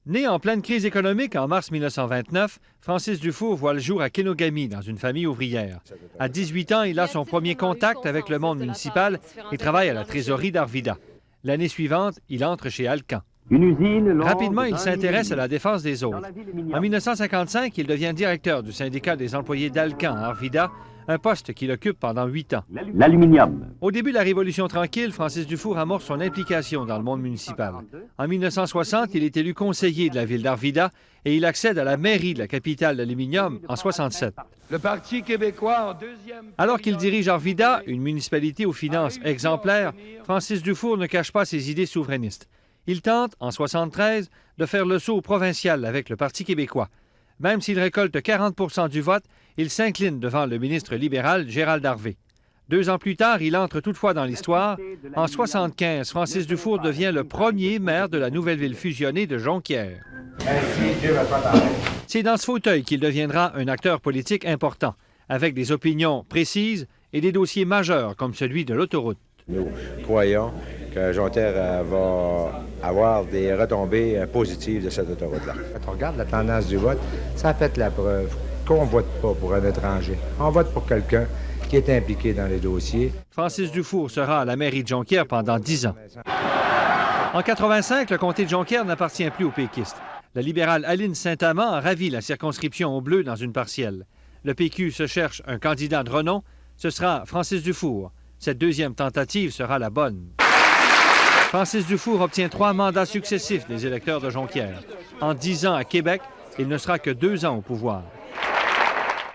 Né en pleine crise économique en mars 1929, Francis Dufour voit le jour à Kenogami, dans une famille ouvrière. À 18 ans, il a son premier contact avec le monde municipal et travaille à la trésorerie d'Arvida. L'année suivante, il entre chez Alcan. Rapidement, il s'intéresse à la défense des autres. En 1955, il devient directeur du syndicat des employés d'Alcan à Arvida, un poste qu'il occupe pendant 8 ans. L'aluminium. Au début de la Révolution tranquille, Francis Dufour amorce son implication dans le monde municipal. En 1960, il est élu conseiller de la ville d'Arvida et il accède à la mairie de la capitale d'aluminium en 1967. Le Parti québécois en deuxième... Alors qu'il dirige Arvida, une municipalité aux finances exemplaires, Francis Dufour ne cache pas ses idées souverainistes. Il tente, en 1973, de faire le saut provincial avec le Parti québécois. Même s'il récolte 40 % du vote, il s'incline devant le ministre libéral Gérald Harvey. 2 ans plus tard, il entre toutefois dans l'histoire. En 1975, Francis Dufour devient le premier maire de la nouvelle ville fusionnée de Jonquière. C'est dans ce fauteuil qu'il deviendra un acteur politique important, avec des opinions précises et des dossiers majeurs comme celui de l'autoroute. Nous croyons que Jonquière va avoir des retombées positives de cette autoroute-là. Quand on regarde la tendance du vote, ça a fait la preuve qu'on ne vote pas pour un étranger. On vote pour quelqu'un qui est impliqué dans les dossiers. Francis Dufour sera à la mairie de Jonquière pendant 10 ans. En 1985, le comté de Jonquière n'appartient plus aux péquistes. La libérale Aline Saint-Amand a ravi la circonscription au bleu dans une partielle. Le PQ se cherche un candidat de renom. Ce sera Francis Dufour. Cette deuxième tentative sera la bonne. Francis Dufour obtient 3 mandats successifs des électeurs de Jonquière. En 10 ans à Québec, il ne sera que 2 ans au pouvoir.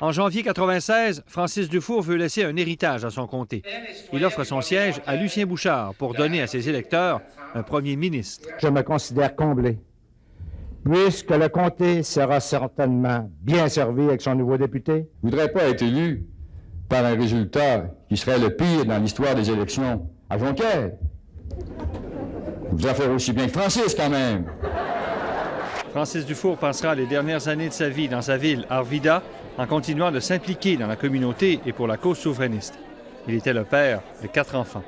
En janvier 1996, Francis Dufour veut laisser un héritage à son comté. Il offre son siège à Lucien Bouchard pour donner à ses électeurs un premier ministre. Je me considère comblé, puisque le comté sera certainement bien servi avec son nouveau député. Je ne voudrais pas être élu par un résultat qui serait le pire dans l'histoire des élections à Jonquière. Vous en faire aussi bien que Francis, quand même. Francis Dufour passera les dernières années de sa vie dans sa ville, Arvida, en continuant de s'impliquer dans la communauté et pour la cause souverainiste. Il était le père de 4 enfants.